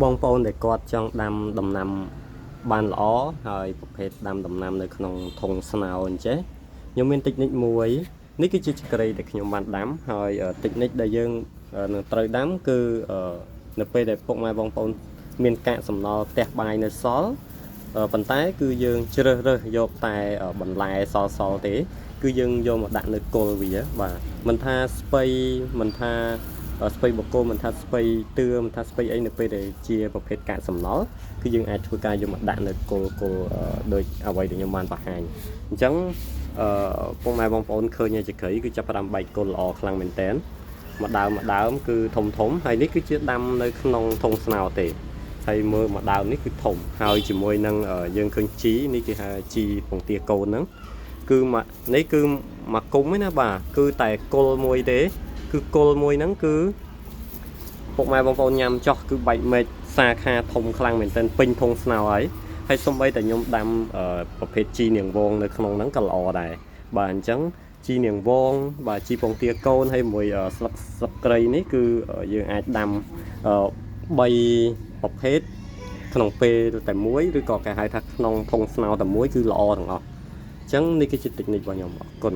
បងប្អូនដែលគាត់ចង់ដាំដំណាំបានល្អហើយប្រភេទដាំដំណាំនៅក្នុងធុងស្នោអញ្ចេះខ្ញុំមានតិចនិចមួយនេះគឺជាចក្រីដែលខ្ញុំបានដាំហើយតិចនិចដែលយើងនឹងត្រូវដាំគឺនៅពេលដែលពុកម៉ែបងប្អូនមានកាកសំណល់ផ្ទះបាយនៅសល់ប៉ុន្តែគឺយើងជ្រើសរើសយកតែបន្លែសល់ទេគឺយើងយកមកដាក់នៅគល់វាបាទមិនថាស្ពៃមិនថាស្ពៃបកគោមិនថាស្ពៃតឿមិនថាស្ពៃអីនៅពេលដែលជាប្រភេទកាកសំណល់គឺយើងអាចធ្វើការយកមកដាក់នៅគល់ដូចអ្វីដែលខ្ញុំបានបង្ហាញអញ្ចឹងពុកម៉ែបងប្អូនឃើញចក្រីគឺចាប់ផ្ដើមបែកគល់ល្អខ្លាំងមែនតើម្ដើមគឺធំហើយនេះគឺជាដាំនៅក្នុងធុងស្នោទេហើយមើលម្ដើមនេះគឺធំហើយជាមួយនឹងយើងឃើញជីនេះគេហៅជីពងទាកូនហ្នឹងគឺនេះគឺមកគុំឯណាបាទគឺតែគល់មួយទេគឺគល់មួយហ្នឹងគឺពុកម៉ែបងប្អូនញ៉ាំចោះគឺបែកមែកសាខាធំខ្លាំងមែនទែនពេញធុងស្នោហើយសូម្បីតែខ្ញុំដាំប្រភេទជីនាងវងនៅក្នុងហ្នឹងក៏ល្អដែរបាទអញ្ចឹងជីនាងវងបាទជីពងទាកូនហើយមួយស្លឹកគ្រៃនេះគឺយើងអាចដាំ3ប្រភេទក្នុងពេលតែមួយឬក៏គេហៅថាក្នុងធុងស្នោតែមួយគឺល្អទាំងអស់អញ្ចឹងនេះគឺជាតិចនិចរបស់ខ្ញុំអរគុណ